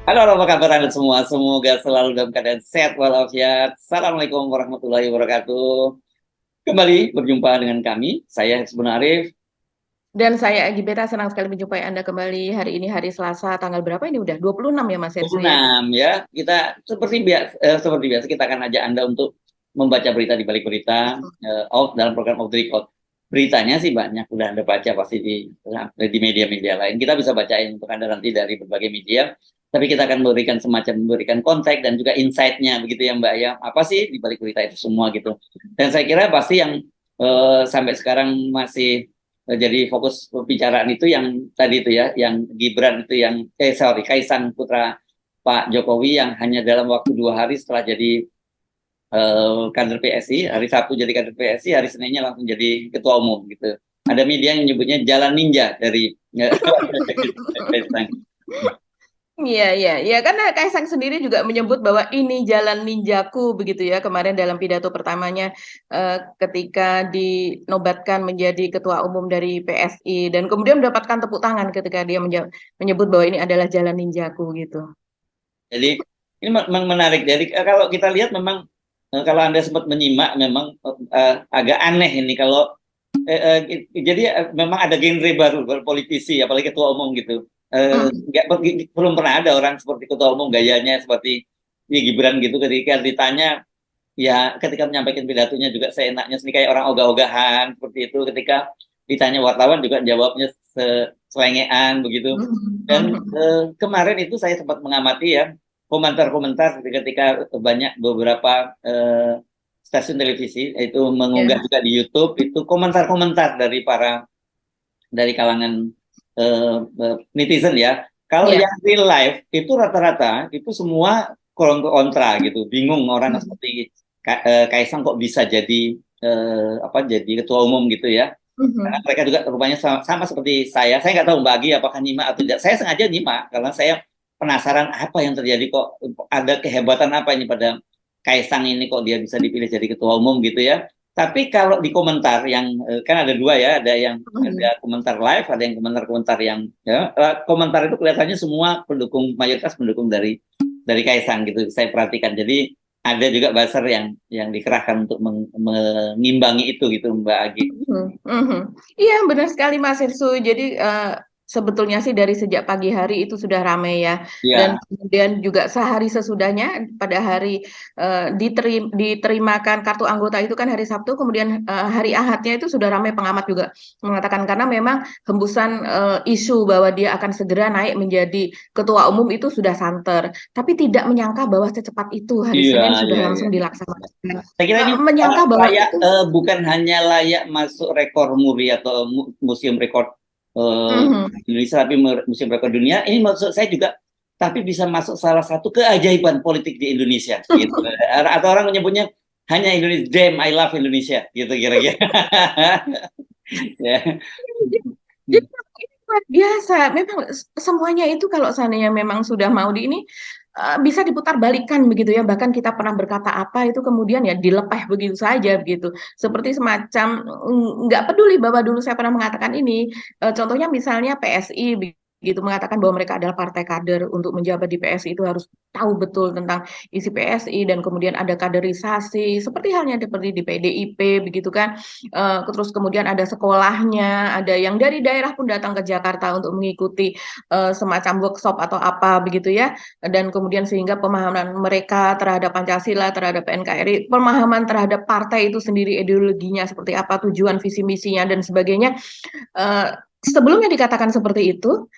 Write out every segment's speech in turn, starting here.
Halo, apa kabar Anda semua? Semoga selalu dalam keadaan sehat walafiat. Assalamualaikum warahmatullahi wabarakatuh. Kembali berjumpa dengan kami, saya Hizbun Arif. Dan saya Egi Beta senang sekali menjumpai Anda kembali hari ini hari Selasa tanggal berapa ini udah 26 ya Mas Ersu ya. 26 ya, kita seperti biasa kita akan ajak Anda untuk membaca berita di balik berita dalam program Off the Record. Beritanya sih banyak, udah Anda baca pasti di media-media lain. Kita bisa bacain untuk Anda nanti dari berbagai media, tapi kita akan memberikan konteks dan juga insight-nya begitu ya Mbak ya. Apa sih di balik berita itu semua gitu. Dan saya kira pasti yang sampai sekarang masih jadi fokus pembicaraan itu yang tadi itu ya, yang Gibran itu yang Kaisang putra Pak Jokowi yang hanya dalam waktu 2 hari setelah jadi kader PSI, hari Sabtu jadi kader PSI, hari Seninnya langsung jadi ketua umum gitu. Ada media yang menyebutnya jalan ninja dari Kaisang. Iya, iya, iya, karena Kaisang sendiri juga menyebut bahwa ini jalan ninjaku begitu ya kemarin dalam pidato pertamanya ketika dinobatkan menjadi ketua umum dari PSI dan kemudian mendapatkan tepuk tangan ketika dia menyebut bahwa ini adalah jalan ninjaku gitu. Jadi ini memang menarik. Jadi kalau kita lihat memang kalau Anda sempat menyimak memang agak aneh ini kalau jadi memang ada genre baru politisi apalagi ketua umum gitu. Hmm. Nggak, belum pernah ada orang seperti ketua umum gayanya seperti ya, Gibran gitu ketika ditanya ya ketika menyampaikan pidatonya juga seenaknya sendiri kayak orang ogah-ogahan seperti itu ketika ditanya wartawan juga jawabnya selengean begitu. Hmm. Dan Hmm. kemarin itu saya sempat mengamati ya komentar-komentar ketika banyak beberapa stasiun televisi itu mengunggah Ya, juga di YouTube itu komentar-komentar dari kalangan netizen ya. Kalau ya. yang real life itu rata-rata itu semua kontra gitu, bingung orang Hmm. seperti Kaisang kok bisa jadi jadi ketua umum gitu ya. Karena Hmm. mereka juga rupanya sama seperti saya. Saya nggak tahu Mbak Agi apakah nyimak atau tidak. Saya sengaja nyimak karena saya penasaran apa yang terjadi kok ada kehebatan apa ini pada Kaisang ini kok dia bisa dipilih jadi ketua umum gitu ya. Tapi kalau di komentar yang kan ada dua ya, ada Hmm. komentar live, ada yang komentar-komentar yang ya, komentar itu kelihatannya semua pendukung mayoritas pendukung dari Kaisang gitu. Saya perhatikan. Jadi ada juga buzzer yang dikerahkan untuk mengimbangi itu gitu Mbak Agi. Mhm, mhm. Iya benar sekali Mas Irsu. Jadi sebetulnya sih dari sejak pagi hari itu sudah ramai ya. Dan Iya. kemudian juga sehari sesudahnya pada hari diterimakan kartu anggota itu kan hari Sabtu. Kemudian hari Ahadnya itu sudah ramai pengamat juga mengatakan karena memang hembusan isu bahwa dia akan segera naik menjadi ketua umum itu sudah santer. Tapi tidak menyangka bahwa secepat itu hari Iya, Senin sudah iya, iya. langsung dilaksanakan. Saya kira ini Menyangka bahwa layak itu. bukan hanya layak masuk rekor muri atau museum rekor eh, Mhm. Indonesia, tapi museum rekor dunia. Ini maksud saya juga, tapi bisa masuk salah satu keajaiban politik di Indonesia, gitu. Atau orang menyebutnya hanya Indonesia, damn, I love Indonesia, gitu kira-kira. Ya. Jadi ini luar biasa. Memang semuanya itu kalau seandainya memang sudah mau di ini bisa diputar balikan begitu ya. Bahkan kita pernah berkata apa itu kemudian ya dilepeh begitu saja begitu. Seperti semacam nggak peduli bahwa dulu saya pernah mengatakan ini. Contohnya misalnya PSI begitu mengatakan bahwa mereka adalah partai kader untuk menjabat di PSI itu harus tahu betul tentang isi PSI dan kemudian ada kaderisasi seperti halnya seperti di PDIP begitu kan. Terus kemudian ada sekolahnya, ada yang dari daerah pun datang ke Jakarta untuk mengikuti semacam workshop atau apa begitu ya. Dan kemudian sehingga pemahaman mereka terhadap Pancasila, terhadap NKRI, pemahaman terhadap partai itu sendiri ideologinya seperti apa, tujuan visi misinya dan sebagainya. Eh, Sebelumnya dikatakan seperti itu,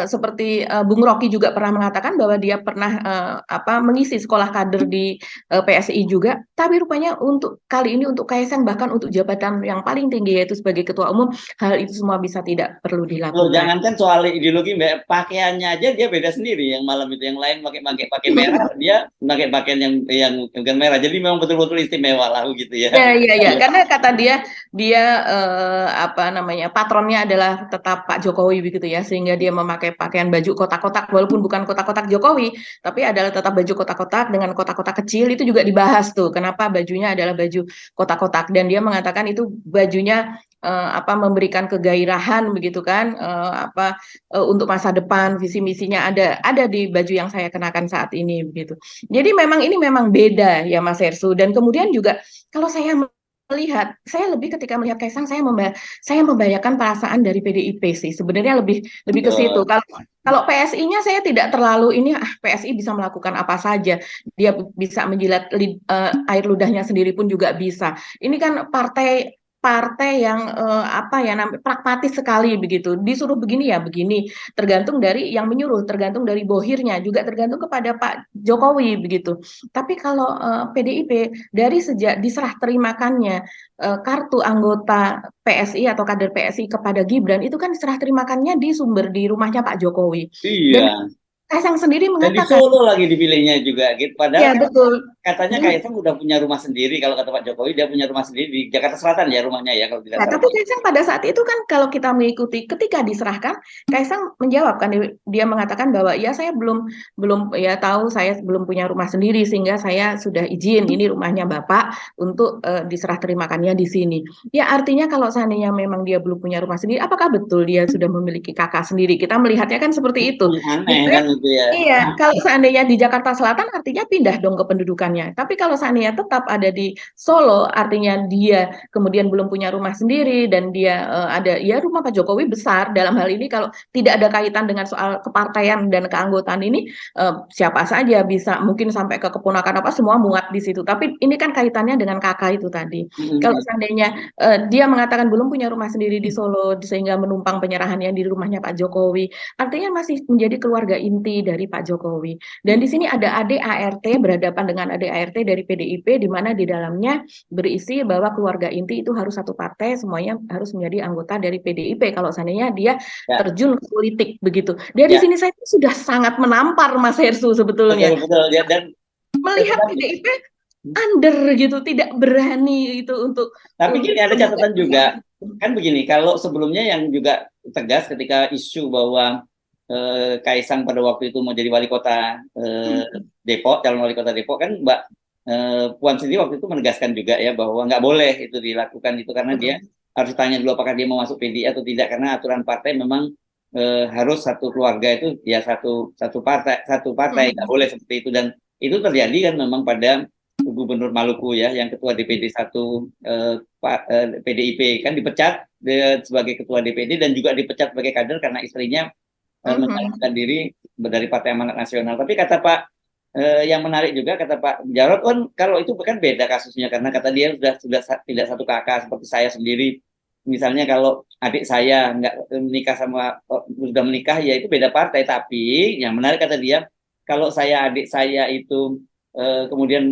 seperti Bung Rocky juga pernah mengatakan bahwa dia pernah mengisi sekolah kader di PSI juga, tapi rupanya untuk kali ini untuk Kaisang bahkan untuk jabatan yang paling tinggi yaitu sebagai ketua umum, hal itu semua bisa tidak perlu Loh, dilakukan. jangankan soal ideologi, Mbak, pakaiannya aja dia beda sendiri. Yang malam itu yang lain pakai merah, dia pakai pakaian yang bukan merah. Jadi memang betul-betul istimewa lah gitu ya. Ya, ya, ya. Karena kata dia, dia apa namanya patronnya adalah tetap Pak Jokowi begitu ya, sehingga dia memakai pakaian baju kotak-kotak, walaupun bukan kotak-kotak Jokowi, tapi adalah tetap baju kotak-kotak dengan kotak-kotak kecil itu juga dibahas tuh. Kenapa bajunya adalah baju kotak-kotak dan dia mengatakan itu bajunya memberikan kegairahan begitu kan, untuk masa depan, visi misinya ada di baju yang saya kenakan saat ini begitu. Jadi memang ini memang beda ya Mas Hersu, dan kemudian juga kalau saya melihat, saya lebih ketika melihat Kaisang, saya membayangkan perasaan dari PDIP sih sebenarnya, lebih lebih ke situ. Betul. Kalau PSI-nya saya tidak terlalu ini, PSI bisa melakukan apa saja, dia bisa menjilat air ludahnya sendiri pun juga bisa. Ini kan partai partai yang pragmatis sekali begitu. Disuruh begini ya begini, tergantung dari yang menyuruh, tergantung dari bohirnya, juga tergantung kepada Pak Jokowi begitu. Tapi kalau PDIP dari sejak diserah terimakannya kartu anggota PSI atau kader PSI kepada Gibran, itu kan diserah terimakannya di sumber di rumahnya Pak Jokowi. Dan Iya. Kaisang sendiri Dan di mengatakan, Solo lagi dipilihnya juga gitu. Padahal ya kan betul. katanya Dulu. Kaisang udah punya rumah sendiri. Kalau kata Pak Jokowi, dia punya rumah sendiri di Jakarta Selatan ya rumahnya ya kalau tidak Nah, salah. tapi Kaisang pada saat itu kan kalau kita mengikuti ketika diserahkan, Kaisang menjawab kan, dia mengatakan bahwa ya saya belum belum ya tahu, saya belum punya rumah sendiri sehingga saya sudah izin ini rumahnya Bapak untuk diserah terimakannya di sini. Ya artinya kalau seandainya memang dia belum punya rumah sendiri, apakah betul dia sudah memiliki kakak sendiri? Kita melihatnya kan seperti itu. Aneh Gitu ya. kan itu ya. Iya, kalau seandainya di Jakarta Selatan artinya pindah dong kependudukannya. Tapi kalau seandainya tetap ada di Solo, artinya dia kemudian belum punya rumah sendiri, dan dia ada ya rumah Pak Jokowi besar dalam hal ini, kalau tidak ada kaitan dengan soal kepartaian dan keanggotaan ini, siapa saja bisa, mungkin sampai ke keponakan apa semua muat di situ. Tapi ini kan kaitannya dengan kakak itu tadi. Kalau seandainya dia mengatakan belum punya rumah sendiri di Solo sehingga menumpang penyerahannya di rumahnya Pak Jokowi, artinya masih menjadi keluarga inti dari Pak Jokowi. Dan di sini ada adik ART berhadapan dengan adik ART dari PDIP, di mana di dalamnya berisi bahwa keluarga inti itu harus satu partai, semuanya harus menjadi anggota dari PDIP kalau seandainya dia Ya, terjun ke politik begitu. Dari ya, sini saya sudah sangat menampar Mas Hersu betul sebetulnya. betul ya. Dan Melihat tetapi, PDIP under gitu, tidak berani itu tapi gini untuk ada membuat catatan juga. Kan begini, kalau sebelumnya yang juga tegas ketika isu bahwa Kaisang pada waktu itu mau jadi wali kota Depok, calon wali kota Depok, kan Mbak Puan sendiri waktu itu menegaskan juga ya bahwa nggak boleh itu dilakukan itu, karena dia harus ditanya dulu apakah dia mau masuk PDI atau tidak, karena aturan partai memang harus satu keluarga itu ya satu satu partai nggak boleh seperti itu. Dan itu terjadi kan memang pada Gubernur Maluku ya, yang ketua DPD 1 PDIP kan dipecat sebagai ketua DPD dan juga dipecat sebagai kader karena istrinya mencalonkan diri dari Partai Amanat Nasional. Tapi kata Pak yang menarik juga kata Pak Jarod kan kalau itu kan beda kasusnya, karena kata dia sudah tidak satu kakak seperti saya sendiri. Misalnya kalau adik saya nggak menikah sama sudah menikah ya itu beda partai. Tapi yang menarik kata dia, kalau adik saya itu kemudian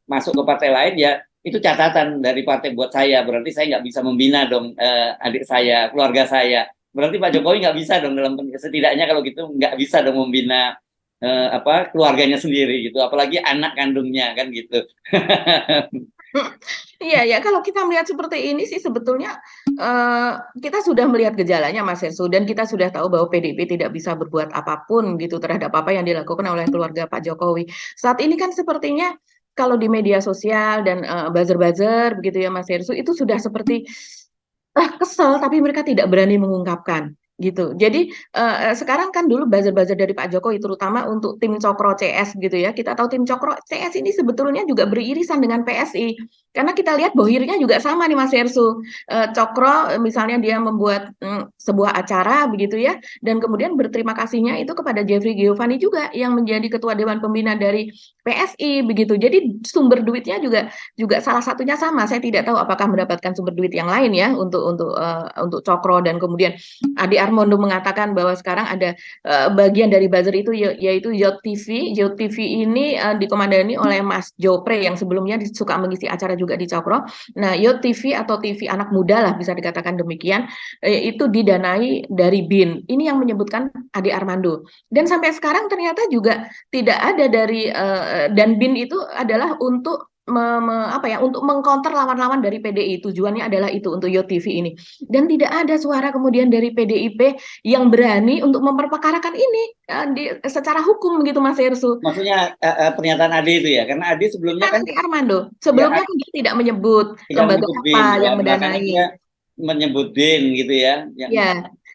masuk ke partai lain ya itu catatan dari partai buat saya, berarti saya nggak bisa membina dong adik saya, keluarga saya. Berarti Pak Jokowi nggak bisa dong, dalam setidaknya kalau gitu nggak bisa dong membina keluarganya sendiri gitu, apalagi anak kandungnya kan gitu. Iya ya, kalau kita melihat seperti ini sih sebetulnya kita sudah melihat gejalanya Mas Hersu, dan kita sudah tahu bahwa PDIP tidak bisa berbuat apapun gitu terhadap apa yang dilakukan oleh keluarga Pak Jokowi. Saat ini kan sepertinya kalau di media sosial dan buzzer-buzzer begitu ya Mas Hersu, itu sudah seperti kesel tapi mereka tidak berani mengungkapkan gitu. Jadi sekarang kan dulu buzzer-buzzer dari Pak Jokowi terutama untuk tim Cokro CS gitu ya. Kita tahu tim Cokro CS ini sebetulnya juga beririsan dengan PSI. Karena kita lihat bohirnya juga sama nih Mas Hersu. Cokro misalnya dia membuat sebuah acara begitu ya, dan kemudian berterima kasihnya itu kepada Jeffrey Giovanni juga yang menjadi ketua dewan pembina dari PSI begitu. Jadi sumber duitnya juga juga salah satunya sama. Saya tidak tahu apakah mendapatkan sumber duit yang lain ya untuk Cokro. Dan kemudian Adi Armando mengatakan bahwa sekarang ada bagian dari buzzer itu yaitu Yacht TV. Yacht TV ini dikomandani oleh Mas Jopre yang sebelumnya suka mengisi acara juga di Cokro. Nah, Yacht TV atau TV anak muda lah bisa dikatakan demikian, itu didanai dari BIN. Ini yang menyebutkan Adi Armando. Dan sampai sekarang ternyata juga tidak ada dari dan BIN itu adalah untuk untuk mengcounter lawan-lawan dari PDI. Tujuannya adalah itu untuk Yo TV ini. Dan tidak ada suara kemudian dari PDIP yang berani untuk memperpekarakan ini secara hukum gitu Mas Hersu. Maksudnya pernyataan Ade itu ya, karena Ade sebelumnya kan Nanti Armando, ya sebelumnya kan dia tidak menyebut tidak lembaga menyebut apa BIN ya, yang belakangan dia mendanai. menyebut gitu ya, yang Ya,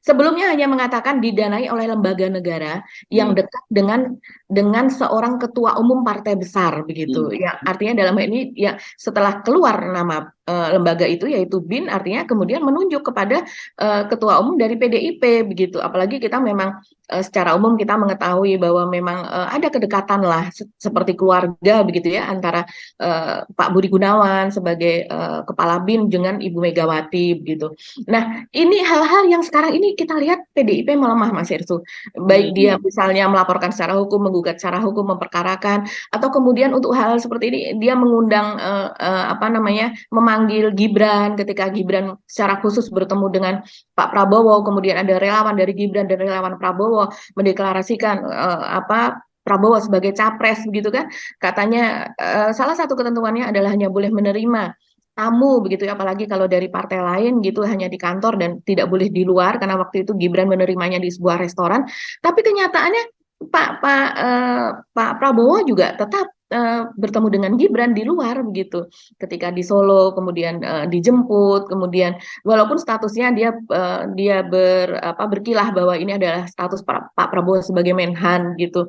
sebelumnya hanya mengatakan didanai oleh lembaga negara yang hmm, dekat dengan seorang ketua umum partai besar begitu. hmm, Ya, artinya dalam hal ini ya setelah keluar nama lembaga itu yaitu BIN, artinya kemudian menunjuk kepada ketua umum dari PDIP begitu. Apalagi kita memang secara umum kita mengetahui bahwa memang ada kedekatan lah seperti keluarga begitu ya antara Pak Budi Gunawan sebagai kepala BIN dengan Ibu Megawati begitu. Nah, ini hal-hal yang sekarang ini kita lihat PDIP melemah, Mas Irsu. Baik dia hmm. misalnya melaporkan secara hukum, menggugat secara hukum, memperkarakan, atau kemudian untuk hal seperti ini dia mengundang apa namanya, memanggil Gibran ketika Gibran secara khusus bertemu dengan Pak Prabowo, kemudian ada relawan dari Gibran dan relawan Prabowo mendeklarasikan apa Prabowo sebagai capres begitu kan. Katanya salah satu ketentuannya adalah hanya boleh menerima tamu begitu ya, apalagi kalau dari partai lain gitu hanya di kantor dan tidak boleh di luar karena waktu itu Gibran menerimanya di sebuah restoran. Tapi kenyataannya Pak Prabowo juga tetap bertemu dengan Gibran di luar begitu. Ketika di Solo kemudian dijemput, kemudian walaupun statusnya dia berkilah bahwa ini adalah status Pak Prabowo sebagai Menhan gitu.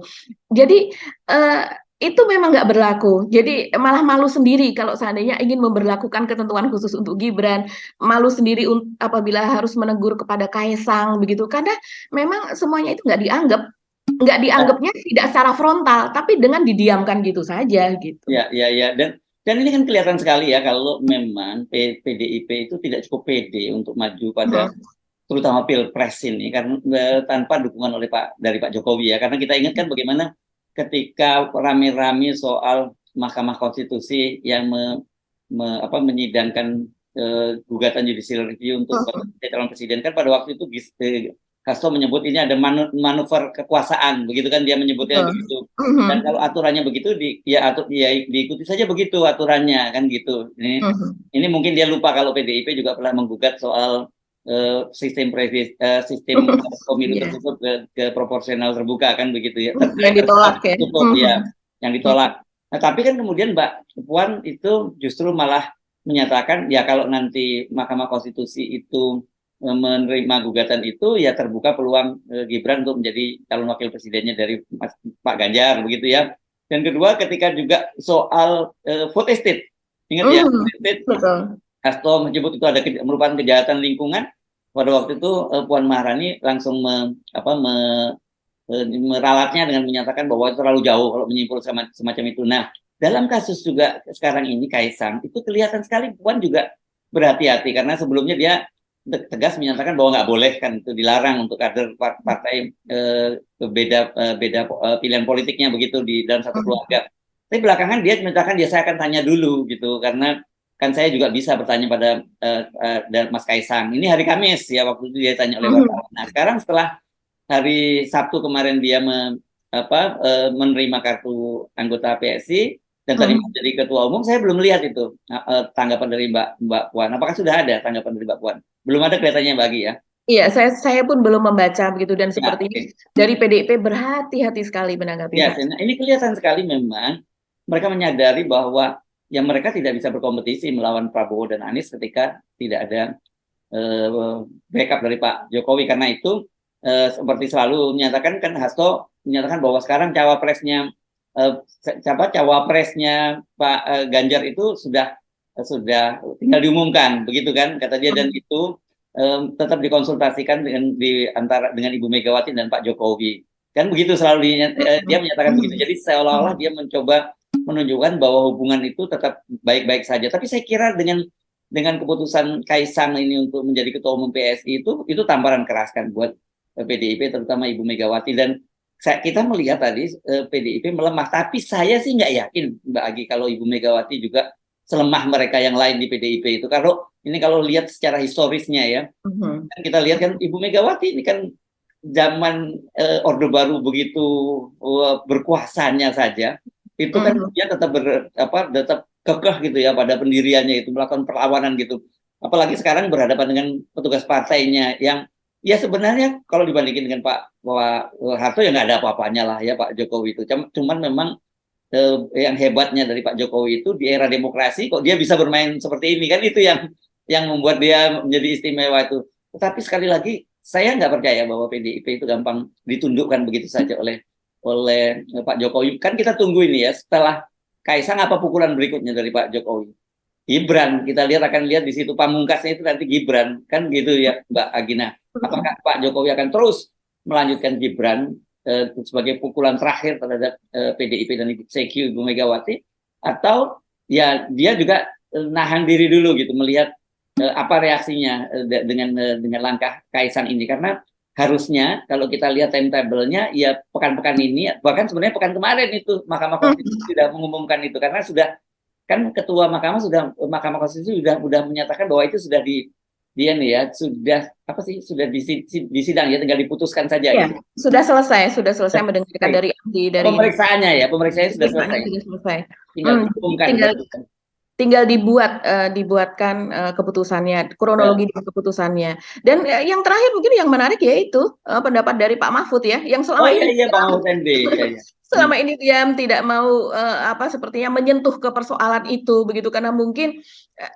Jadi eh, itu memang nggak berlaku. Jadi malah malu sendiri kalau seandainya ingin memberlakukan ketentuan khusus untuk Gibran, malu sendiri apabila harus menegur kepada Kaisang begitu. Karena memang semuanya itu nggak dianggapnya tidak secara frontal, tapi dengan didiamkan gitu saja gitu. Ya, dan ini kan kelihatan sekali ya kalau memang PDIP itu tidak cukup pede untuk maju pada Hmm. terutama pilpres ini karena tanpa dukungan dari Pak Jokowi ya, karena kita ingat kan bagaimana ketika rame-rame soal Mahkamah Konstitusi yang menyidangkan gugatan judicial review untuk calon presiden, kan pada waktu itu Hasto menyebut ini ada manuver kekuasaan, begitu kan dia menyebutnya Betul. begitu. Dan Mhm. kalau aturannya begitu, ya diikuti saja begitu aturannya kan gitu. Mhm. Ini mungkin dia lupa kalau PDIP juga pernah menggugat soal sistem pemilu Iya, tertutup ke proporsional terbuka kan begitu ya, yang ditolak ya. tertutup ya, yang ditolak. Nah, tapi kan kemudian Mbak Puan itu justru malah menyatakan ya kalau nanti Mahkamah Konstitusi itu menerima gugatan itu ya terbuka peluang Gibran untuk menjadi calon wakil presidennya dari Pak Ganjar begitu ya. Dan kedua ketika juga soal food estate, ingat ya Mhm. food estate, Betul. Hasto menyebut itu merupakan kejahatan lingkungan. Pada waktu itu Puan Maharani langsung meralatnya dengan menyatakan bahwa itu terlalu jauh kalau menyimpul semacam itu. Nah, dalam kasus juga sekarang ini Kaisang itu kelihatan sekali Puan juga berhati-hati karena sebelumnya dia tegas menyatakan bahwa nggak boleh kan itu dilarang untuk kader partai beda pilihan politiknya begitu di dalam satu Mhm. keluarga. Tapi belakangan dia menyatakan dia saya akan tanya dulu gitu karena kan saya juga bisa bertanya pada Mas Kaisang. Ini hari Kamis ya waktu itu dia tanya oleh Mhm. wartawan. Nah sekarang setelah hari Sabtu kemarin dia menerima kartu anggota PSI dan tadi Mhm. menjadi ketua umum, saya belum lihat itu tanggapan dari Mbak Puan. Apakah sudah ada tanggapan dari Mbak Puan? Belum ada kelihatannya bagi ya. Iya, saya pun belum membaca begitu dan Ya, sepertinya oke. dari PDIP berhati-hati sekali menanggapi Ya, hal. nah, ini kelihatan sekali memang mereka menyadari bahwa yang mereka tidak bisa berkompetisi melawan Prabowo dan Anies ketika tidak ada backup dari Pak Jokowi. Karena itu seperti selalu menyatakan kan Hasto menyatakan bahwa sekarang cawapresnya Pak Ganjar itu sudah tinggal diumumkan begitu kan kata dia, dan itu tetap dikonsultasikan dengan Ibu Megawati dan Pak Jokowi kan begitu selalu dia menyatakan begitu, jadi seolah-olah dia mencoba menunjukkan bahwa hubungan itu tetap baik-baik saja. Tapi saya kira dengan keputusan Kaisang ini untuk menjadi ketua umum PSI itu tamparan keras kan buat PDIP terutama Ibu Megawati. Dan kita melihat tadi PDIP melemah, tapi saya sih nggak yakin Mbak Agi kalau Ibu Megawati juga selemah mereka yang lain di PDIP itu. Kalau lihat secara historisnya ya, Mhm. kan kita lihat kan Ibu Megawati ini kan zaman Orde Baru begitu berkuasanya saja itu kan Mhm. dia tetap kekeh gitu ya pada pendiriannya itu, melakukan perlawanan gitu. Apalagi sekarang berhadapan dengan petugas partainya yang ya sebenarnya kalau dibandingin dengan Pak Harto ya nggak ada apa-apanya lah ya Pak Jokowi itu. Cuman memang yang hebatnya dari Pak Jokowi itu di era demokrasi kok dia bisa bermain seperti ini kan, itu yang yang membuat dia menjadi istimewa itu. Tetapi sekali lagi saya nggak percaya bahwa PDIP itu gampang ditundukkan begitu saja oleh Pak Jokowi. Kan kita tunggu ini ya, setelah Kaisang apa pukulan berikutnya dari Pak Jokowi? Gibran, kita akan lihat di situ pamungkasnya itu nanti Gibran, kan gitu ya Mbak Agina. Apakah Pak Jokowi akan terus melanjutkan Gibran sebagai pukulan terakhir terhadap PDIP dan CQ Ibu Megawati, atau ya dia juga nahan diri dulu gitu melihat apa reaksinya dengan langkah Kaisang ini, karena harusnya kalau kita lihat timetable-nya ya pekan-pekan ini, bahkan sebenarnya pekan kemarin itu Mahkamah Konstitusi sudah mengumumkan itu, karena sudah kan ketua Mahkamah Konstitusi sudah menyatakan bahwa itu sudah dia nih ya sudah apa sih sudah di sidang ya, tinggal diputuskan saja Ya, gitu. sudah selesai mendengarkan dari ahli dari Pemeriksaannya ya, pemeriksaannya sudah selesai. sudah selesai. Tinggal diumumkan. Tinggal dibuatkan keputusannya, kronologi dari keputusannya. Dan yang terakhir mungkin yang menarik yaitu pendapat dari Pak Mahfud ya, yang selama ini Pak Mahfud MD. Iya. selama ini diam, tidak mau sepertinya menyentuh ke persoalan itu begitu, karena mungkin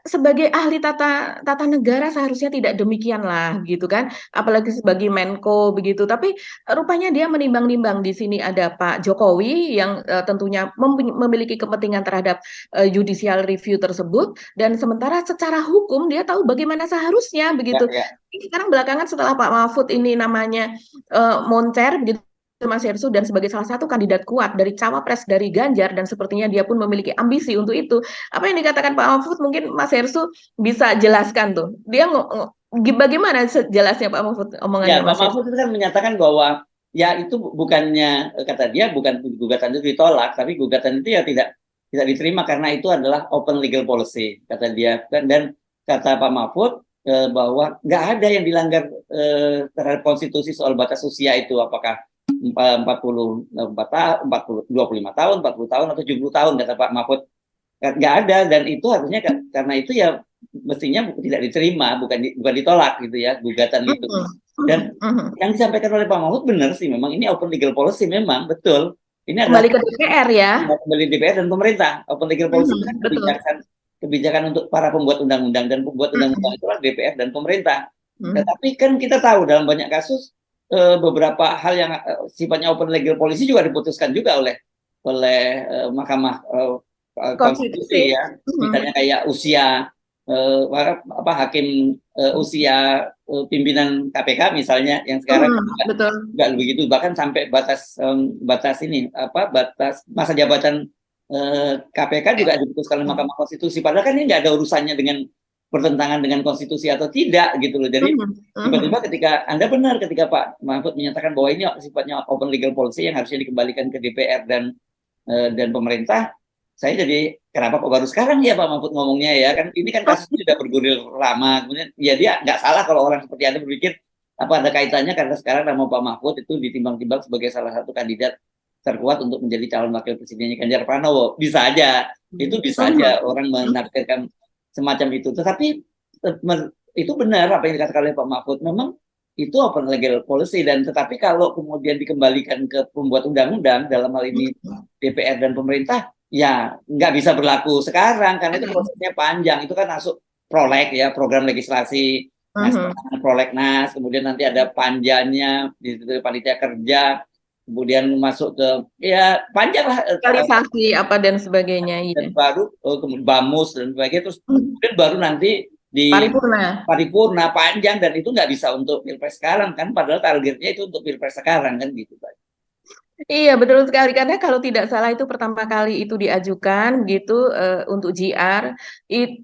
sebagai ahli tata negara seharusnya tidak demikian lah gitu kan, apalagi sebagai Menko begitu. Tapi rupanya dia menimbang-nimbang. Di sini ada Pak Jokowi yang tentunya memiliki kepentingan terhadap judicial review tersebut, dan sementara secara hukum dia tahu bagaimana seharusnya begitu. Sekarang belakangan setelah Pak Mahfud ini namanya moncer begitu, Mas Herssu, dan sebagai salah satu kandidat kuat dari cawapres dari Ganjar, dan sepertinya dia pun memiliki ambisi untuk itu. Apa yang dikatakan Pak Mahfud mungkin Mas Herssu bisa jelaskan tuh. Dia bagaimana jelasnya Pak Mahfud omongannya? Ya, Pak Mahfud itu kan menyatakan bahwa ya itu bukannya, kata dia, bukan gugatan itu ditolak, tapi gugatan itu ya tidak diterima karena itu adalah open legal policy, kata dia. Dan kata Pak Mahfud bahwa nggak ada yang dilanggar terhadap konstitusi soal batas usia itu, apakah 24 tahun, 25 tahun, 40 tahun, atau 70 tahun, kata Pak Mahfud. Nggak ada, dan itu harusnya karena itu ya mestinya tidak diterima, bukan ditolak gitu ya, gugatan itu. Dan yang disampaikan oleh Pak Mahfud benar sih, memang ini open legal policy, memang betul. Ini kembali ke DPR ya. Kembali DPR dan pemerintah. Open legal policy kan kebijakan untuk para pembuat undang-undang, dan pembuat undang-undang itulah DPR dan pemerintah. Tetapi kan kita tahu dalam banyak kasus beberapa hal yang sifatnya open legal policy juga diputuskan juga oleh Mahkamah Konstitusi ya. Misalnya kayak usia hakim usia pimpinan KPK misalnya yang sekarang nggak begitu, bahkan sampai batas ini batas masa jabatan KPK juga diputuskan oleh Mahkamah Konstitusi, padahal kan ini nggak ada urusannya dengan bertentangan dengan konstitusi atau tidak gitu loh. Jadi tiba-tiba ketika Pak Mahfud menyatakan bahwa ini sifatnya open legal policy yang harusnya dikembalikan ke DPR dan pemerintah, saya jadi kenapa kok baru sekarang ya Pak Mahfud ngomongnya ya, kan ini kan kasusnya sudah bergulir lama. Kemudian ya dia nggak salah kalau orang seperti Anda berpikir apa ada kaitannya karena sekarang nama Pak Mahfud itu ditimbang-timbang sebagai salah satu kandidat terkuat untuk menjadi calon wakil presidennya Ganjar Pranowo. Bisa aja, itu bisa aja orang menafsirkan semacam itu. Tetapi itu benar apa yang dikatakan oleh Pak Mahfud, memang itu open legal policy, dan tetapi kalau kemudian dikembalikan ke pembuat undang-undang, dalam hal ini DPR dan pemerintah, ya nggak bisa berlaku sekarang karena itu prosesnya panjang. Itu kan masuk proleg ya, program legislasi prolegnas, kemudian nanti ada panjanya di situ panitia kerja, kemudian masuk ke ya panjang lah realisasi apa dan sebagainya, dan baru kemudian BAMUS dan sebagainya, terus kemudian baru nanti di paripurna panjang, dan itu nggak bisa untuk pilpres sekarang kan, padahal targetnya itu untuk pilpres sekarang kan gitu Pak. Iya, betul sekali, karena kalau tidak salah itu pertama kali itu diajukan gitu untuk JR.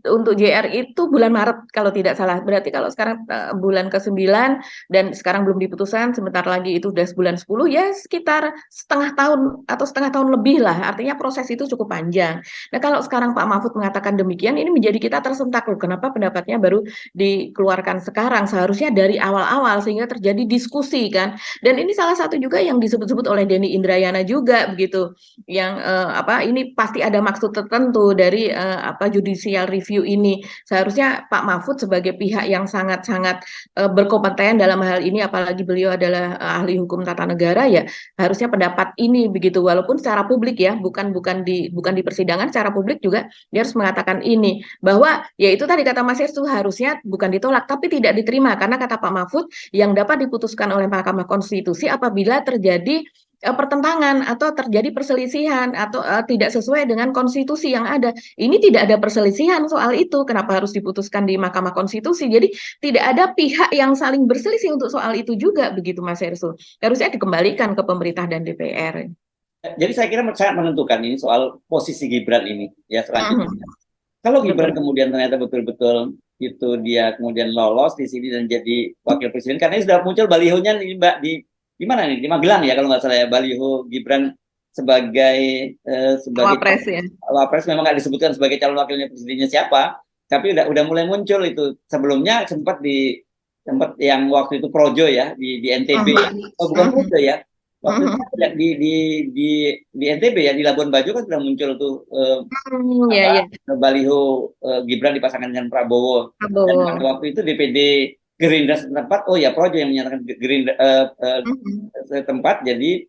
Untuk JR itu bulan Maret kalau tidak salah. Berarti kalau sekarang bulan ke-9 dan sekarang belum diputuskan, sebentar lagi itu udah bulan 10, ya sekitar setengah tahun atau setengah tahun lebih lah. Artinya proses itu cukup panjang. Nah, kalau sekarang Pak Mahfud mengatakan demikian, ini menjadi kita tersentak loh. Kenapa pendapatnya baru dikeluarkan sekarang? Seharusnya dari awal-awal sehingga terjadi diskusi kan. Dan ini salah satu juga yang disebut-sebut oleh Denny Denny Indrayana juga begitu, yang ini pasti ada maksud tertentu dari judicial review ini. Seharusnya Pak Mahfud sebagai pihak yang sangat-sangat berkompeten dalam hal ini, apalagi beliau adalah ahli hukum tata negara, ya harusnya pendapat ini begitu, walaupun secara publik ya, bukan di persidangan, secara publik juga dia harus mengatakan ini, bahwa ya itu tadi kata Mas Hestu, harusnya bukan ditolak tapi tidak diterima, karena kata Pak Mahfud yang dapat diputuskan oleh Mahkamah Konstitusi apabila terjadi pertentangan atau terjadi perselisihan atau tidak sesuai dengan konstitusi yang ada. Ini tidak ada perselisihan soal itu, kenapa harus diputuskan di Mahkamah Konstitusi? Jadi tidak ada pihak yang saling berselisih untuk soal itu juga begitu Mas Hestu. Harusnya dikembalikan ke pemerintah dan DPR. Jadi saya kira sangat menentukan ini soal posisi Gibran ini ya selanjutnya. Kalau Gibran kemudian ternyata betul-betul itu dia kemudian lolos di sini dan jadi wakil presiden, karena ini sudah muncul balihonya nih Mbak di mana nih, di Magelang ya kalau nggak salah ya, baliho Gibran sebagai Wapres ya. Wapres, memang nggak disebutkan sebagai calon wakilnya presidennya siapa, tapi udah mulai muncul itu. Sebelumnya sempat yang waktu itu Projo ya di NTB, bukan Projo ya. Waktu itu di NTB ya, di Labuan Bajo kan sudah muncul tuh baliho Gibran dipasangkan dengan Prabowo. Dan pada waktu itu DPD Gerindra setempat, Projo yang menyatakan Gerindra setempat, jadi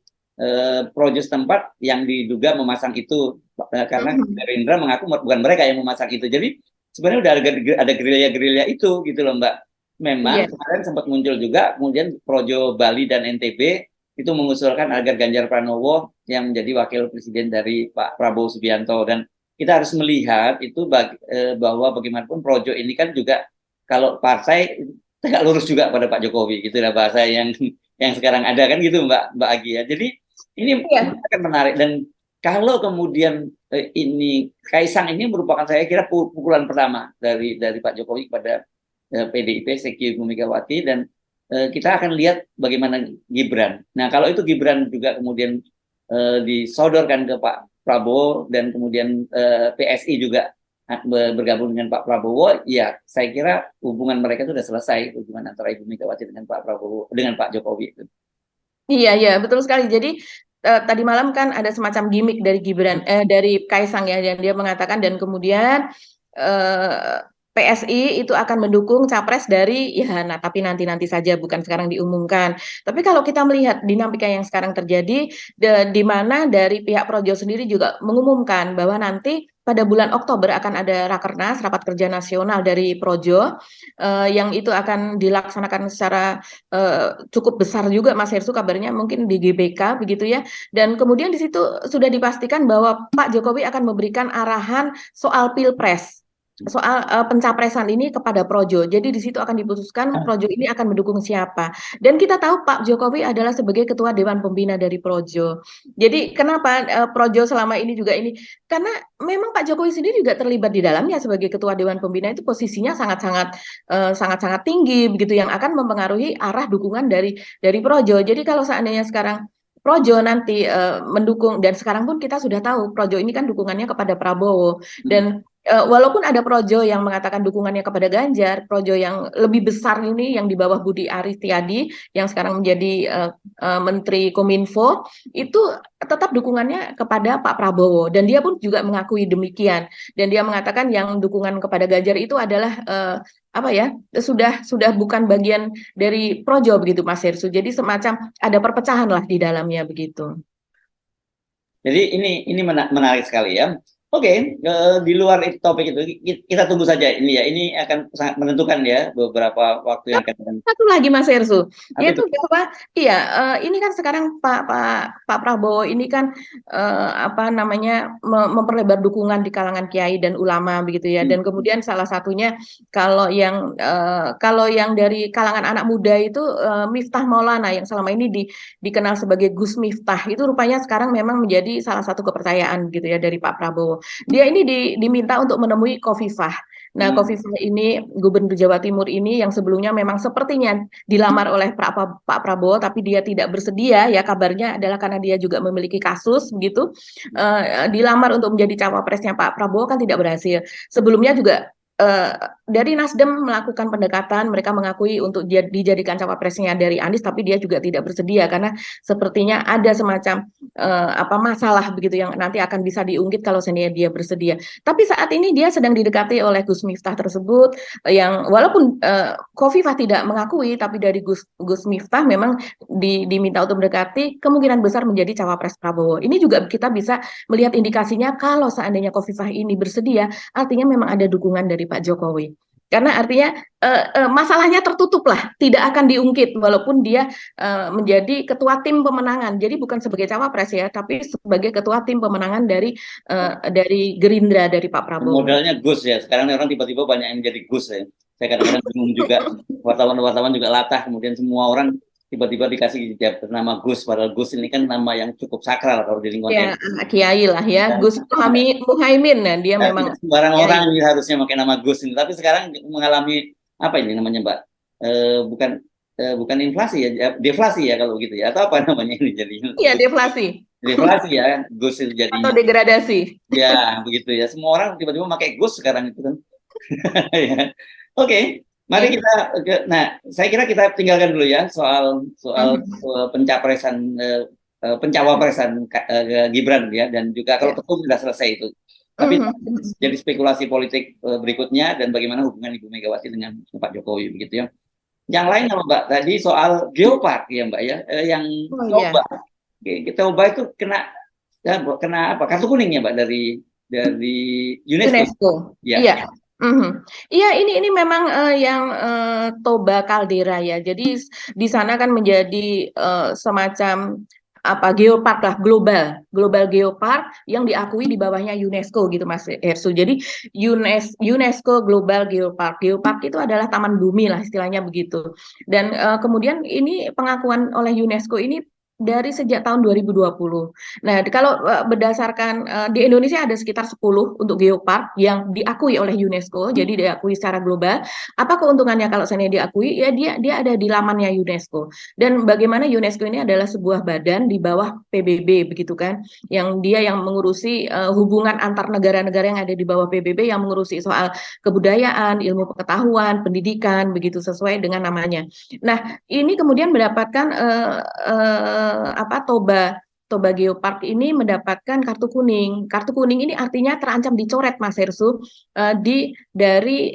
Projo setempat yang diduga memasang itu, karena Gerindra mengaku bukan mereka yang memasang itu. Jadi sebenarnya udah ada gerilya-gerilya itu gitu loh Mbak. Memang kemarin sempat muncul juga kemudian Projo Bali dan NTB itu mengusulkan agar Ganjar Pranowo yang menjadi wakil presiden dari Pak Prabowo Subianto. Dan kita harus melihat itu bahwa bagaimanapun Projo ini kan juga kalau partai tegak lurus juga pada Pak Jokowi, gitu lah bahasa yang sekarang ada kan gitu Mbak Agi ya. Jadi ini akan menarik, dan kalau kemudian ini Kaisang ini merupakan saya kira pukulan pertama dari Pak Jokowi kepada PDIP, Sekjen Ibu Megawati, dan kita akan lihat bagaimana Gibran. Nah, kalau itu Gibran juga kemudian disodorkan ke Pak Prabowo dan kemudian PSI juga bergabung dengan Pak Prabowo, ya saya kira hubungan mereka itu sudah selesai, hubungan antara Ibu Megawati dengan Pak Prabowo, dengan Pak Jokowi itu. Iya, betul sekali. Jadi tadi malam kan ada semacam gimmick dari Gibran, dari Kaisang ya, yang dia mengatakan dan kemudian PSI itu akan mendukung capres dari tapi nanti saja, bukan sekarang diumumkan. Tapi kalau kita melihat dinamika yang sekarang terjadi, di mana dari pihak Projo sendiri juga mengumumkan bahwa nanti pada bulan Oktober akan ada Rakernas, rapat kerja nasional dari Projo, yang itu akan dilaksanakan secara cukup besar juga Mas Hersu, kabarnya mungkin di GBK begitu ya. Dan kemudian di situ sudah dipastikan bahwa Pak Jokowi akan memberikan arahan soal Pilpres, soal pencapresan ini kepada Projo. Jadi di situ akan diputuskan Projo ini akan mendukung siapa. Dan kita tahu Pak Jokowi adalah sebagai ketua Dewan Pembina dari Projo. Jadi kenapa Projo selama ini juga ini? Karena memang Pak Jokowi sendiri juga terlibat di dalamnya sebagai ketua Dewan Pembina, itu posisinya sangat-sangat tinggi begitu, yang akan mempengaruhi arah dukungan dari Projo. Jadi kalau seandainya sekarang Projo nanti mendukung, dan sekarang pun kita sudah tahu Projo ini kan dukungannya kepada Prabowo, dan walaupun ada Projo yang mengatakan dukungannya kepada Ganjar, Projo yang lebih besar ini yang di bawah Budi Aristiadi yang sekarang menjadi Menteri Kominfo, itu tetap dukungannya kepada Pak Prabowo, dan dia pun juga mengakui demikian, dan dia mengatakan yang dukungan kepada Ganjar itu adalah sudah bukan bagian dari Projo begitu Mas Hersu. Jadi semacam ada perpecahan lah di dalamnya begitu. Jadi ini menarik sekali ya. Oke, di luar topik itu kita tunggu saja ini ya. Ini akan sangat menentukan ya beberapa waktu yang akan datang. Satu lagi Mas Hersu, yaitu bahwa ini kan sekarang Pak Prabowo ini kan memperlebar dukungan di kalangan kiai dan ulama begitu ya. Dan kemudian salah satunya kalau yang dari kalangan anak muda itu Miftah Maulana yang selama ini dikenal sebagai Gus Miftah, itu rupanya sekarang memang menjadi salah satu kepercayaan gitu ya dari Pak Prabowo. Dia ini diminta untuk menemui Khofifah. Nah, Khofifah ini Gubernur Jawa Timur ini yang sebelumnya memang sepertinya dilamar oleh Pak Prabowo, tapi dia tidak bersedia ya, kabarnya adalah karena dia juga memiliki kasus begitu. Dilamar untuk menjadi cawapresnya Pak Prabowo kan tidak berhasil. Sebelumnya juga dari Nasdem melakukan pendekatan, mereka mengakui untuk dia dijadikan cawapresnya dari Anies, tapi dia juga tidak bersedia karena sepertinya ada semacam masalah begitu yang nanti akan bisa diungkit kalau seandainya dia bersedia. Tapi saat ini dia sedang didekati oleh Gus Miftah tersebut, yang walaupun Khofifah tidak mengakui, tapi dari Gus Miftah memang diminta untuk mendekati, kemungkinan besar menjadi cawapres Prabowo. Ini juga kita bisa melihat indikasinya kalau seandainya Khofifah ini bersedia, artinya memang ada dukungan dari Pak Jokowi. Karena artinya masalahnya tertutup lah, tidak akan diungkit walaupun dia menjadi ketua tim pemenangan. Jadi bukan sebagai cawapres ya, tapi sebagai ketua tim pemenangan dari Gerindra, dari Pak Prabowo. Modalnya Gus ya. Sekarang orang tiba-tiba banyak yang jadi Gus ya. Saya kadang-kadang bingung juga. Wartawan-wartawan juga latah. Kemudian semua orang tiba-tiba dikasih nama Gus. Padahal Gus ini kan nama yang cukup sakral kalau di lingkungan Ya, anak Kiai lah ya, dan Gus Muhaimin, nah, dia memang tidak sembarang Kiai. orang harusnya pakai nama Gus ini. Tapi sekarang mengalami apa ini namanya Mbak? Bukan bukan inflasi ya, deflasi ya kalau gitu ya. Atau apa namanya ini jadi? Iya, deflasi Deflasi ya, Gus itu atau jadinya. degradasi. Ya, begitu ya. Semua orang tiba-tiba pakai Gus sekarang itu kan. Ya. Oke, mari Ya. kita nah, saya kira kita tinggalkan dulu ya soal soal pencapresan pencawapresan Gibran ya, dan juga kalau Ya. ketum sudah selesai itu. Tapi jadi spekulasi politik berikutnya dan bagaimana hubungan Ibu Megawati dengan Pak Jokowi begitu ya. Yang lain kalau Mbak tadi soal geopark ya Mbak ya, yang Oh iya. Toba. Toba itu kena apa? Kartu kuning ya Mbak dari UNESCO. UNESCO. Ya. Iya. Iya, ini memang yang Toba Caldera ya. Jadi di sana kan menjadi semacam geopark lah, global geopark yang diakui di bawahnya UNESCO gitu Mas Hersu. Jadi UNESCO Global Geopark. Geopark itu adalah taman bumi lah istilahnya begitu. Dan kemudian ini pengakuan oleh UNESCO ini dari sejak tahun 2020. Nah, kalau berdasarkan di Indonesia ada sekitar 10 untuk geopark yang diakui oleh UNESCO, jadi diakui secara global. Apa keuntungannya kalau seandainya diakui? Ya dia ada di lamannya UNESCO. Dan bagaimana UNESCO ini adalah sebuah badan di bawah PBB begitu kan, yang dia yang mengurusi hubungan antar negara-negara yang ada di bawah PBB, yang mengurusi soal kebudayaan, ilmu pengetahuan, pendidikan begitu sesuai dengan namanya. Nah, ini kemudian mendapatkan Toba Geopark ini mendapatkan kartu kuning. Kartu kuning ini artinya terancam dicoret, Mas Hersu, dari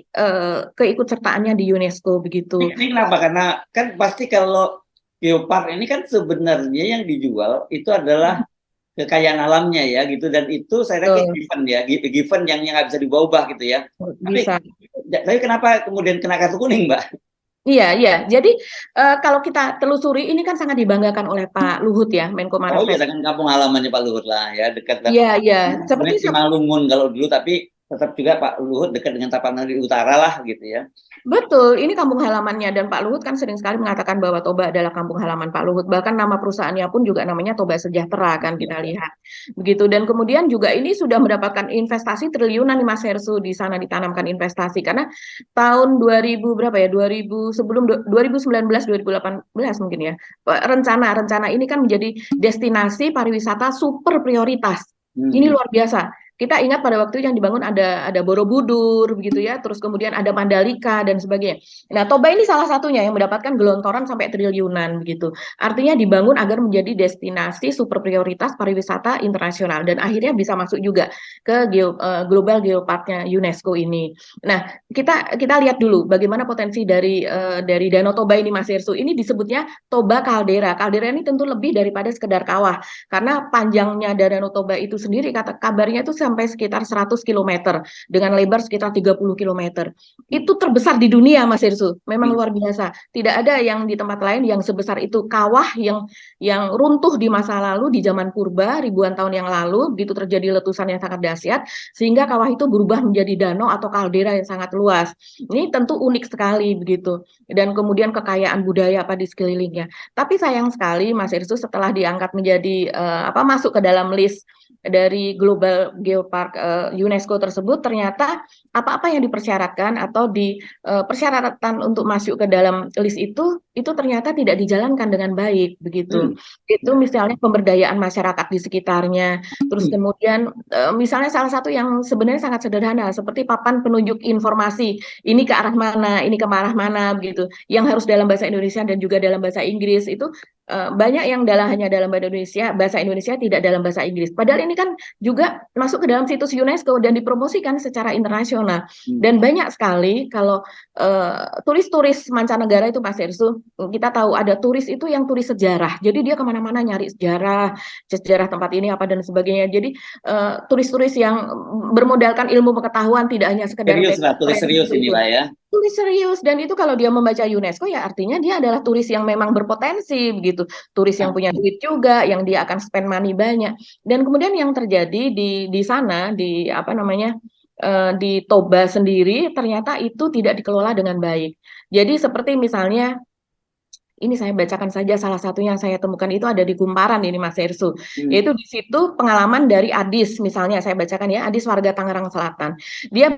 keikutsertaannya di UNESCO begitu. Ini kenapa? Karena kan pasti kalau geopark ini kan sebenarnya yang dijual itu adalah kekayaan alamnya ya gitu, dan itu saya kira given ya, given yang nggak bisa diubah gitu ya. Bisa. Tapi kenapa kemudian kena kartu kuning, Mbak? Iya. Jadi kalau kita telusuri ini kan sangat dibanggakan oleh Pak Luhut ya, Menko Oh iya, Marves. kan kampung halamannya Pak Luhut lah ya, dekat lah. Iya. Sebenarnya Simalungun kalau dulu, tapi tetap juga Pak Luhut dekat dengan Tapanuli Utara lah gitu ya. Betul, ini kampung halamannya, dan Pak Luhut kan sering sekali mengatakan bahwa Toba adalah kampung halaman Pak Luhut. Bahkan nama perusahaannya pun juga namanya Toba Sejahtera kan kita lihat. Begitu, dan kemudian juga ini sudah mendapatkan investasi triliunan nih Mas Hersu, di sana ditanamkan investasi karena tahun 2000 berapa ya? 2000 sebelum 2019 2018 mungkin ya. Rencana ini kan menjadi destinasi pariwisata super prioritas. Ini luar biasa. Kita ingat pada waktu yang dibangun ada Borobudur begitu ya, terus kemudian ada Mandalika dan sebagainya. Nah, Toba ini salah satunya yang mendapatkan gelontoran sampai triliunan begitu. Artinya dibangun agar menjadi destinasi super prioritas pariwisata internasional dan akhirnya bisa masuk juga ke Global Geoparknya UNESCO ini. Nah, kita lihat dulu bagaimana potensi dari Danau Toba ini Mas Hersu. Ini disebutnya Toba Caldera. Caldera ini tentu lebih daripada sekedar kawah karena panjangnya Danau Toba itu sendiri kabarnya itu sampai sekitar 100 km dengan lebar sekitar 30 km. Itu terbesar di dunia Mas Irsu. Memang luar biasa. Tidak ada yang di tempat lain yang sebesar itu. Kawah yang runtuh di masa lalu di zaman purba ribuan tahun yang lalu, begitu terjadi letusan yang sangat dahsyat sehingga kawah itu berubah menjadi danau atau kaldera yang sangat luas. Ini tentu unik sekali begitu. Dan kemudian kekayaan budaya di sekelilingnya. Tapi sayang sekali Mas Irsu setelah diangkat menjadi masuk ke dalam list dari Global Geopark UNESCO tersebut, ternyata apa-apa yang dipersyaratkan atau persyaratan untuk masuk ke dalam list itu ternyata tidak dijalankan dengan baik begitu. Hmm. Itu misalnya pemberdayaan masyarakat di sekitarnya, terus kemudian misalnya salah satu yang sebenarnya sangat sederhana seperti papan penunjuk informasi, ini ke arah mana, ini ke arah mana begitu, yang harus dalam bahasa Indonesia dan juga dalam bahasa Inggris itu banyak yang hanya dalam bahasa Indonesia tidak dalam bahasa Inggris. Padahal ini kan juga masuk ke dalam situs UNESCO dan dipromosikan secara internasional. Dan banyak sekali kalau turis-turis mancanegara itu Mas Ersu, kita tahu ada turis itu yang turis sejarah. Jadi dia kemana-mana nyari sejarah tempat ini apa dan sebagainya. Jadi turis-turis yang bermodalkan ilmu pengetahuan tidak hanya sekedar Serius lah, tulis serius itu. inilah ya. Turis serius, dan itu kalau dia membaca UNESCO ya artinya dia adalah turis yang memang berpotensi begitu, turis yang punya duit juga, yang dia akan spend money banyak. Dan kemudian yang terjadi di sana di apa namanya di Toba sendiri ternyata itu tidak dikelola dengan baik. Jadi seperti misalnya ini saya bacakan saja salah satunya yang saya temukan itu ada di Kumparan ini Mas Ersu. Yaitu di situ pengalaman dari Adis, misalnya saya bacakan ya, Adis warga Tangerang Selatan. Dia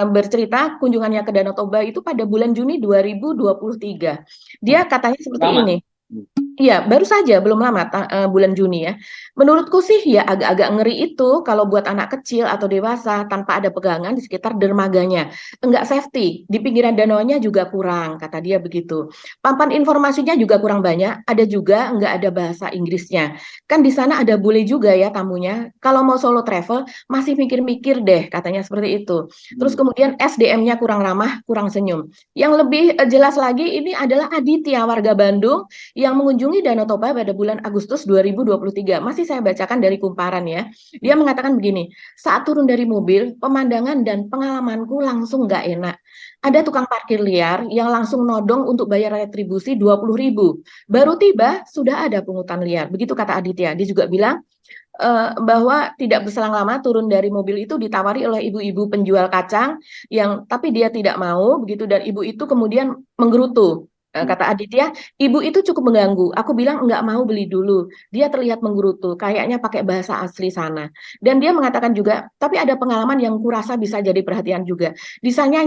bercerita kunjungannya ke Danau Toba itu pada bulan Juni 2023. Dia katanya seperti ini. Iya, baru saja, belum lama, bulan Juni ya. Menurutku sih ya agak-agak ngeri itu kalau buat anak kecil atau dewasa tanpa ada pegangan di sekitar dermaganya. Enggak safety, di pinggiran danaunya juga kurang, kata dia begitu. Papan informasinya juga kurang banyak, ada juga enggak ada bahasa Inggrisnya. Kan di sana ada bule juga ya tamunya. Kalau mau solo travel, masih mikir-mikir deh, katanya seperti itu. Terus kemudian SDM-nya kurang ramah, kurang senyum. Yang lebih jelas lagi ini adalah Aditya, warga Bandung, yang mengunjungi Danau Toba pada bulan Agustus 2023. Masih saya bacakan dari Kumparan ya. Dia mengatakan begini, saat turun dari mobil, pemandangan dan pengalamanku langsung nggak enak. Ada tukang parkir liar yang langsung nodong untuk bayar retribusi 20.000. Baru tiba, sudah ada pungutan liar. Begitu kata Aditya. Dia juga bilang, bahwa tidak berselang lama turun dari mobil itu ditawari oleh ibu-ibu penjual kacang tapi dia tidak mau begitu, dan ibu itu kemudian menggerutu. Kata Aditya, ibu itu cukup mengganggu. Aku bilang enggak mau beli dulu. Dia terlihat menggerutu, kayaknya pakai bahasa asli sana. Dan dia mengatakan juga, tapi ada pengalaman yang kurasa bisa jadi perhatian juga. Di sana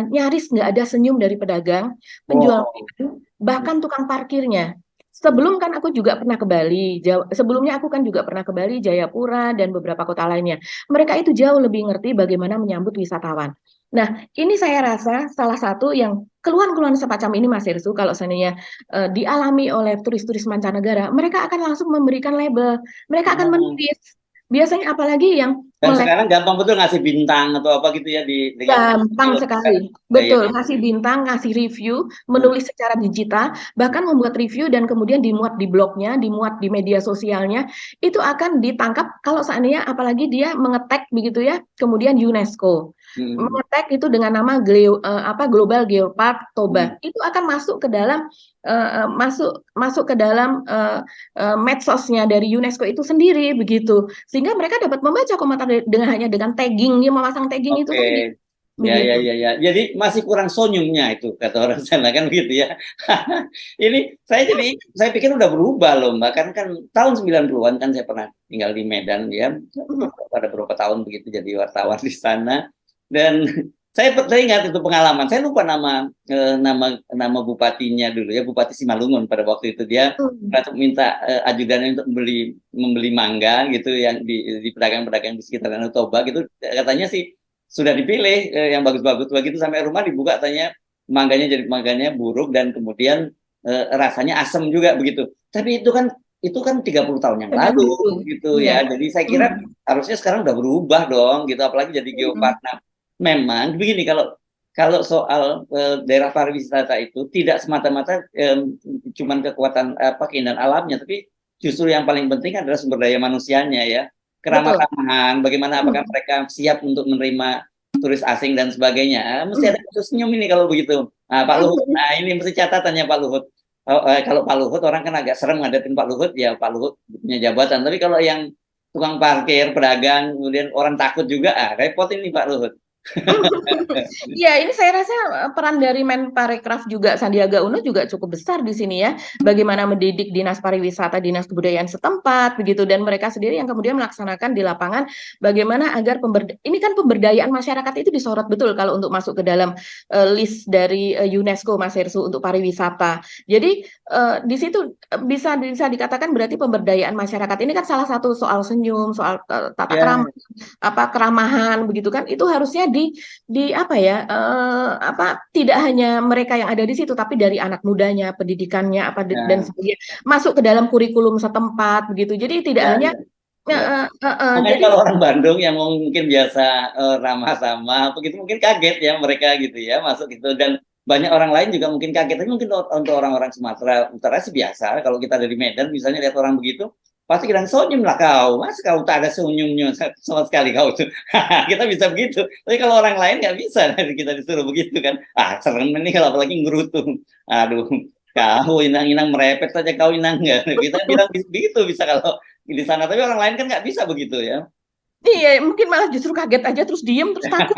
nyaris nggak ada senyum dari pedagang, penjual makanan, bahkan tukang parkirnya. Sebelum kan aku juga pernah ke Bali, sebelumnya aku kan juga pernah ke Bali, Jayapura, dan beberapa kota lainnya. Mereka itu jauh lebih ngerti bagaimana menyambut wisatawan. Nah, ini saya rasa salah satu yang keluhan-keluhan semacam ini Mas Irsu, kalau seandainya dialami oleh turis-turis mancanegara, mereka akan langsung memberikan label, mereka akan menulis. Biasanya apalagi yang Dan sekarang gampang betul ngasih bintang atau apa gitu ya gampang sekali, betul, ngasih bintang, ngasih review, menulis secara digital, bahkan membuat review dan kemudian dimuat di blognya, dimuat di media sosialnya, itu akan ditangkap kalau seandainya apalagi dia mengetek begitu ya, kemudian UNESCO. Mengetek itu dengan nama Global Geopark Toba, itu akan masuk ke dalam masuk ke dalam medsosnya dari UNESCO itu sendiri begitu, sehingga mereka dapat membaca komentar hanya dengan tagging, memasang tagging itu tadi. Ya. Jadi masih kurang sonyumnya itu kata orang sana kan begitu ya. Ini saya pikir udah berubah loh Mbak. Kan tahun 90-an kan saya pernah tinggal di Medan ya. Pada beberapa tahun begitu jadi wartawan di sana. Dan saya ingat itu pengalaman. Saya lupa nama bupatinya dulu ya, Bupati Simalungun pada waktu itu dia minta ajudannya untuk membeli mangga gitu yang di pedagang-pedagang di sekitar Danau Toba gitu. Katanya sih sudah dipilih yang bagus-bagus, begitu sampai rumah dibuka tanya mangganya buruk dan kemudian rasanya asam juga begitu. Tapi itu kan 30 tahun yang lalu gitu ya. Jadi saya kira harusnya sekarang udah berubah dong gitu, apalagi jadi geopark. Nah, memang begini, kalau soal daerah pariwisata itu tidak semata-mata cuman kekuatan keindahan alamnya, tapi justru yang paling penting adalah sumber daya manusianya ya. Keramah-tamahan, bagaimana apakah mereka siap untuk menerima turis asing dan sebagainya. Mesti ada senyum ini kalau begitu. Nah, Pak Luhut, nah ini mesti catatannya Pak Luhut. Kalau Pak Luhut orang kan agak serem ngadepin Pak Luhut, ya Pak Luhut punya jabatan. Tapi kalau yang tukang parkir, pedagang, kemudian orang takut juga, repot ini Pak Luhut. Ya, ini saya rasa peran dari Menparekraf juga Sandiaga Uno juga cukup besar di sini ya. Bagaimana mendidik dinas pariwisata, dinas kebudayaan setempat begitu dan mereka sendiri yang kemudian melaksanakan di lapangan bagaimana agar ini kan pemberdayaan masyarakat itu disorot betul kalau untuk masuk ke dalam list dari UNESCO Mas Hersu untuk pariwisata. Jadi di situ bisa dikatakan berarti pemberdayaan masyarakat ini kan salah satu soal senyum, soal tata Ya, krama, apa keramahan begitu kan itu harusnya di apa ya tidak hanya mereka yang ada di situ tapi dari anak mudanya pendidikannya dan ya, sebagainya masuk ke dalam kurikulum setempat begitu jadi tidak ya, hanya ya, ya. Makanya jadi kalau orang Bandung yang mungkin biasa ramah sama begitu mungkin kaget ya mereka gitu ya masuk gitu dan banyak orang lain juga mungkin kaget tapi mungkin untuk orang-orang Sumatera Utara sih biasa kalau kita dari Medan misalnya lihat orang begitu pasti kita senyum lah kau mas kau tak ada senyumnya sama sekali kau tuh kita bisa begitu tapi kalau orang lain nggak bisa kita disuruh begitu kan serem ini kalau apalagi ngerutung aduh kau inang-inang merepet saja kau inang nggak kita bilang begitu bisa kalau di sana tapi orang lain kan nggak bisa begitu ya. iya mungkin malah justru kaget aja terus diem terus takut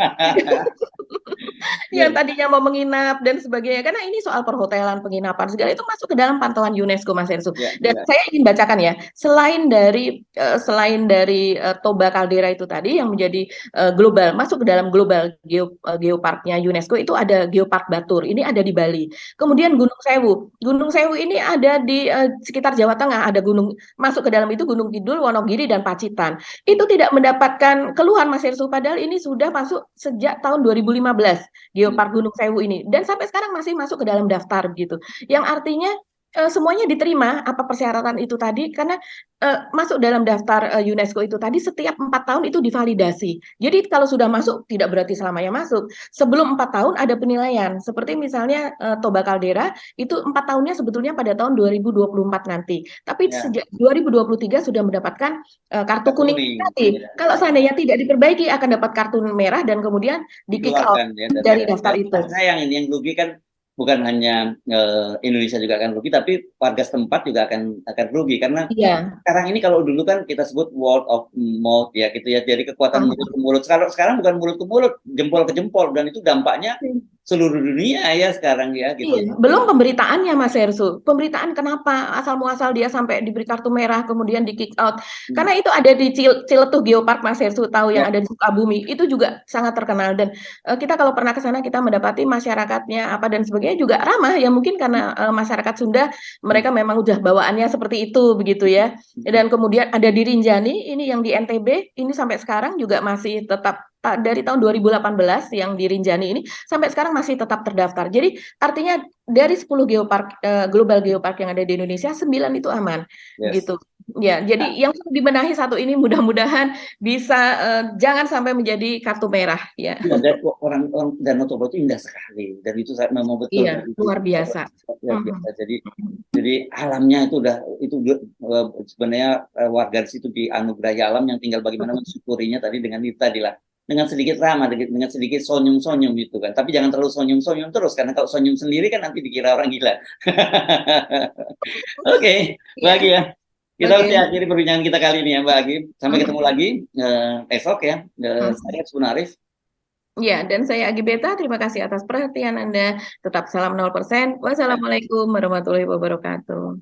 Ya, yang tadinya mau menginap dan sebagainya karena ini soal perhotelan penginapan segala itu masuk ke dalam pantauan UNESCO Mas Ersu ya, dan ya. saya ingin bacakan ya selain dari Toba Caldera itu tadi yang menjadi global masuk ke dalam global geoparknya UNESCO itu ada Geopark Batur ini ada di Bali kemudian Gunung Sewu ini ada di sekitar Jawa Tengah ada gunung masuk ke dalam itu Gunung Kidul Wonogiri dan Pacitan itu tidak mendapatkan keluhan Mas Ersu padahal ini sudah masuk sejak tahun 2015 Geopark Gunung Sewu ini dan sampai sekarang masih masuk ke dalam daftar gitu. Yang artinya semuanya diterima apa persyaratan itu tadi karena masuk dalam daftar UNESCO itu tadi setiap 4 tahun itu divalidasi. Jadi kalau sudah masuk tidak berarti selamanya masuk. Sebelum 4 tahun ada penilaian. Seperti misalnya Toba Caldera itu 4 tahunnya sebetulnya pada tahun 2024 nanti. Tapi Ya, sejak 2023 sudah mendapatkan kartu kartu kuning kuning nanti. ya, Kalau ya. seandainya tidak diperbaiki akan dapat kartu merah dan kemudian di kick out Dikeluarkan ya dari dari daftar itu. tapi sayang ini yang rugi kan bukan hanya Indonesia juga akan rugi tapi warga setempat juga akan rugi karena Iya. sekarang ini kalau dulu kan kita sebut word of mouth ya gitu ya jadi kekuatan mulut ke mulut sekarang bukan mulut ke mulut jempol ke jempol dan itu dampaknya seluruh dunia ya sekarang ya gitu. Iya, belum pemberitaannya Mas Hersu. Pemberitaan kenapa asal muasal dia sampai diberi kartu merah kemudian di kick out. Hmm. Karena itu ada di Ciletuh Geopark Mas Hersu tahu yang Ya, ada di Sukabumi. Itu juga sangat terkenal dan kita kalau pernah ke sana kita mendapati masyarakatnya apa dan sebagainya juga ramah ya mungkin karena masyarakat Sunda mereka memang udah bawaannya seperti itu begitu ya. Dan kemudian ada di Rinjani ini yang di NTB ini sampai sekarang juga masih tetap dari tahun 2018 yang di Rinjani ini sampai sekarang masih tetap terdaftar. Jadi artinya dari 10 geopark global geopark yang ada di Indonesia 9 itu aman yes. gitu. Ya, jadi Nah, yang perlu dibenahi satu ini mudah-mudahan bisa jangan sampai menjadi kartu merah ya. iya, dan orang Danau Toba itu indah sekali dan itu saya memang betul Iya, dan itu luar biasa. luar Mhm. biasa. Jadi alamnya itu sebenarnya warga di situ dianugerahi alam yang tinggal bagaimana mensyukurinya tadi dengan itu tadi lah dengan sedikit ramah dengan sedikit sonyum-sonyum itu kan tapi jangan terlalu sonyum-sonyum terus karena kalau sonyum sendiri kan nanti dikira orang gila. Oke, Iya, Mbak Agi ya. Kita oke. mesti akhiri perbincangan kita kali ini ya Mbak Agi. Sampai ketemu Mhm. lagi esok ya. Saya Mhm. Sunarif. Ya, dan saya Agi Beta, terima kasih atas perhatian Anda. Tetap salam 0%. Wassalamualaikum warahmatullahi wabarakatuh.